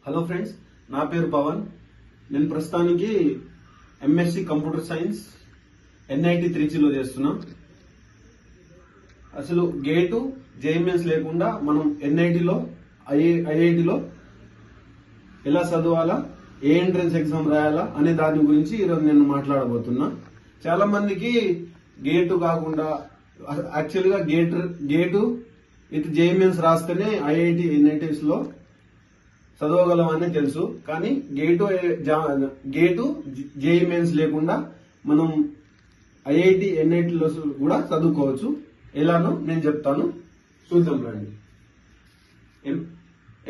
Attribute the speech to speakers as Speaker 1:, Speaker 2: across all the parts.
Speaker 1: Hello friends, నా పేరు పవన్. నేను ప్రస్తుతానికి ఎంఎస్సి కంప్యూటర్ సైన్స్ ఎన్ఐటి త్రిచిలో చేస్తున్నా. అసలు గేటు జేఎంఎస్ లేకుండా మనం ఎన్ఐటిలో ఐఐటిలో ఎలా చదవాలా, ఏ ఎంట్రన్స్ ఎగ్జామ్ రాయాలా అనే దాని గురించి ఈరోజు నేను మాట్లాడబోతున్నా. చాలా మందికి గేటు కాకుండా యాక్చువల్గా గేటు విత్ జేఎంఎస్ రాస్తేనే ఐఐటి ఎన్ఐటీస్ లో చదవగలమని తెలుసు. కానీ గేటు జేఈమెన్స్ లేకుండా మనం ఐఐటి ఎన్ఐటీలో కూడా చదువుకోవచ్చు. ఎలానో నేను చెప్తాను, చూద్దాం రండి.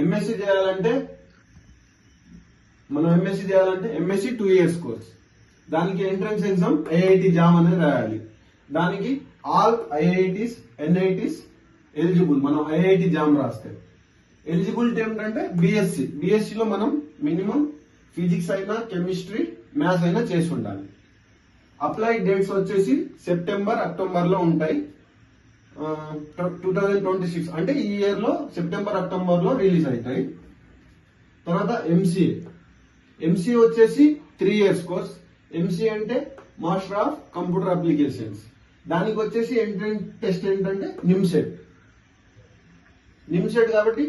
Speaker 1: ఎంఎస్సి చేయాలంటే ఎంఎస్సి 2 years కోర్స్. దానికి ఎంట్రన్స్ ఎగ్జామ్ ఐఐటి జామ్ అనేది రాయాలి. దానికి ఆల్ ఐఐటీస్ ఎన్ఐటీస్ ఎలిజిబుల్. మనం ఐఐటి జామ్ రాస్తే ఎలిజిబిలిటీ ఏంటంటే బిఎస్సిలో మనం మినిమం ఫిజిక్స్ అయినా, కెమిస్ట్రీ, మ్యాథ్స్ అయినా చేసి ఉండాలి. అప్లై డేట్స్ వచ్చేసి సెప్టెంబర్, అక్టోబర్ లో ఉంటాయి. 2026 అంటే ఈ ఇయర్ లో సెప్టెంబర్, అక్టోబర్ లో రిలీజ్ అవుతాయి. తర్వాత ఎంసీఏ వచ్చేసి 3 years కోర్స్. ఎంసీఏ అంటే మాస్టర్ ఆఫ్ కంప్యూటర్ అప్లికేషన్స్. దానికి వచ్చేసి ఎంట్రన్స్ టెస్ట్ ఏంటంటే నిమ్సెట్ కాబట్టి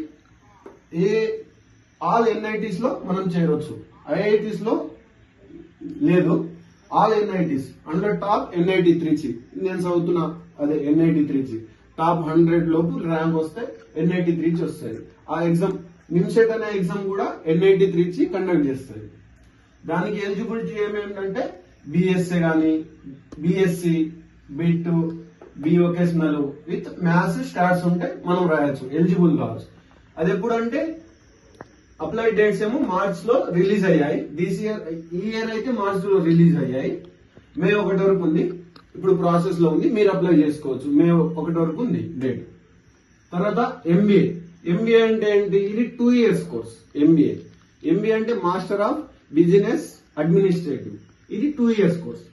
Speaker 1: ఆల్ ఎన్ఐటీస్ లో మనం చేరొచ్చు. ఐఐటీస్ లో లేదు, all NITs under top NIT Trichy. నేను చదువుతున్నా అదే ఎన్ఐటి త్రిచి. టాప్ 100 లోపు ర్యాంక్ వస్తే ఎన్ఐటి త్రిచి వస్తుంది. ఆ ఎగ్జామ్ నిమ్సెట్ అనే ఎగ్జామ్ కూడా ఎన్ఐటి త్రిచి కండక్ట్ చేస్తుంది. దానికి ఎలిజిబిలిటీ ఏమేంటంటే బిఎస్ఏ కానీ, BSc, BIT, B vocational with maths, stats ఉంటే మనం రాయొచ్చు, ఎలిజిబుల్ కావచ్చు. అది ఎప్పుడంటే అప్లై డేట్స్ ఏమో మార్చ్ లో రిలీజ్ అయ్యాయి. ఈ ఇయర్ అయితే మార్చ్ లో రిలీజ్ అయ్యాయి. మే 1 వరకు ఉంది, ఇప్పుడు ప్రాసెస్ లో ఉంది. మీరు అప్లై చేసుకోవచ్చు. మే 1 వరకు ఉంది డేట్. తర్వాత ఎంబీఏ అంటే ఏంటి? ఇది 2 years కోర్స్. ఎంబీఏ అంటే మాస్టర్ ఆఫ్ బిజినెస్ అడ్మినిస్ట్రేటివ్. ఇది 2 years కోర్స్.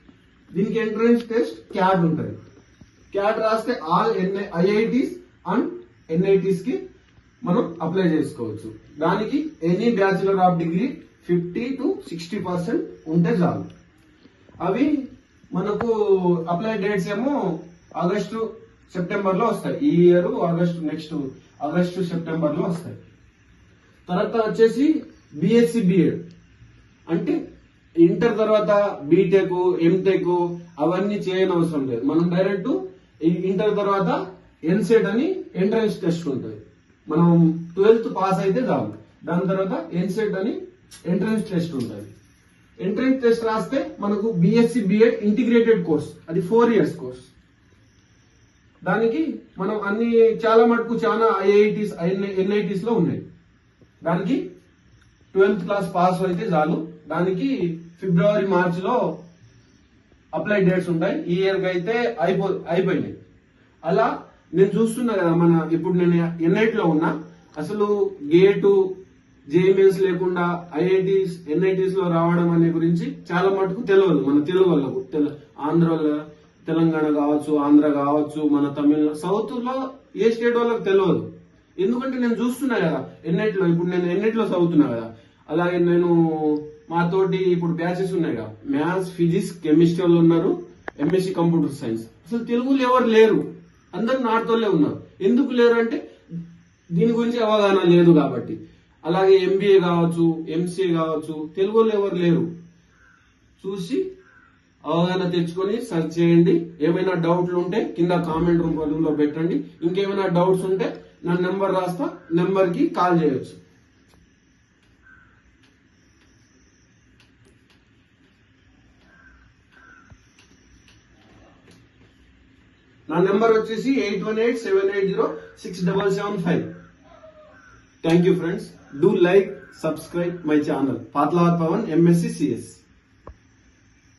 Speaker 1: దీనికి ఎంట్రన్స్ టెస్ట్ క్యాట్ ఉంటుంది. క్యాట్ రాస్తే ఆల్ ఐఐటీస్ అండ్ ఎన్ఐటీస్ కి మనం అప్లై చేసుకోవచ్చు. దానికి any bachelor of degree 50 to 60% ఉంటే చాలు. అవి మనకు అప్లై డేట్స్ ఏమో ఆగస్టు, సెప్టెంబర్ లో వస్తాయి. ఈ ఇయర్ ఆగస్టు, సెప్టెంబర్ లో వస్తాయి. తర్వాత వచ్చేసి బిఎస్సి బిఎడ్ అంటే ఇంటర్ తర్వాత బీటెక్, ఎంటెక్ అవన్నీ చేయని అవసరం లేదు. మనం డైరెక్ట్ ఇంటర్ తర్వాత ఎన్సెట్ అని ఎంట్రన్స్ టెస్ట్ ఉంటుంది. మనం 12th పాస్ అయితే చాలు. దాని తర్వాత ఎన్సెట్ అని ఎంట్రన్స్ టెస్ట్ ఉంటుంది. ఎంట్రన్స్ టెస్ట్ రాస్తే మనకు బిఎస్సి బిఎడ్ ఇంటిగ్రేటెడ్ కోర్స్, అది 4 years కోర్స్. దానికి మనం చాలా మటుకు చాలా ఐఐటీస్, ఎన్ఐటీస్ లో ఉన్నాయి. దానికి 12th క్లాస్ పాస్ అయితే చాలు. దానికి ఫిబ్రవరి, మార్చ్ లో అప్లై డేట్స్ ఉంటాయి. ఈ ఇయర్ కి అయితే అయిపోయినాయి. అలా నేను చూస్తున్నా కదా, ఇప్పుడు నేను ఎన్ఐటి లో ఉన్నా. అసలు గేటు జేఎంఎస్ లేకుండా ఐఐటీస్, ఎన్ఐటీస్ లో రావడం అనే గురించి చాలా మటుకు తెలియదు మన తెలుగు వాళ్ళకు. తెలంగాణ కావచ్చు, ఆంధ్ర కావచ్చు, మన తమిళ, సౌత్ లో ఏ స్టేట్ వాళ్ళకి తెలియదు. ఎందుకంటే నేను చూస్తున్నా కదా ఎన్ఐటిలో. ఇప్పుడు నేను ఎన్ఐటిలో చదువుతున్నా కదా. అలాగే నేను మాతోటి ఇప్పుడు బ్యాచెస్ ఉన్నాయి కదా, మ్యాథ్స్, ఫిజిక్స్, కెమిస్ట్రీ వాళ్ళు ఉన్నారు, ఎంఎస్సి కంప్యూటర్ సైన్స్. అసలు తెలుగులో ఎవరు లేరు, అందరు నాటుతోనే ఉన్నారు. ఎందుకు లేరు అంటే దీని గురించి అవగాహన లేదు కాబట్టి. అలాగే ఎంబీఏ కావచ్చు, ఎంసీఏ కావచ్చు, తెలుగులో ఎవరు లేరు. చూసి అవగాహన తెచ్చుకొని సర్చ్ చేయండి. ఏమైనా డౌట్లు ఉంటే కింద కామెంట్ రూపంలో పెట్టండి. ఇంకేమైనా డౌట్స్ ఉంటే నా నెంబర్ రాస్తా, నెంబర్ కి కాల్ చేయొచ్చు. నా నెంబర్ వచ్చేసి 8187806775. Thank you friends. Do like, subscribe my channel Pathlavar Pavan MSc CS.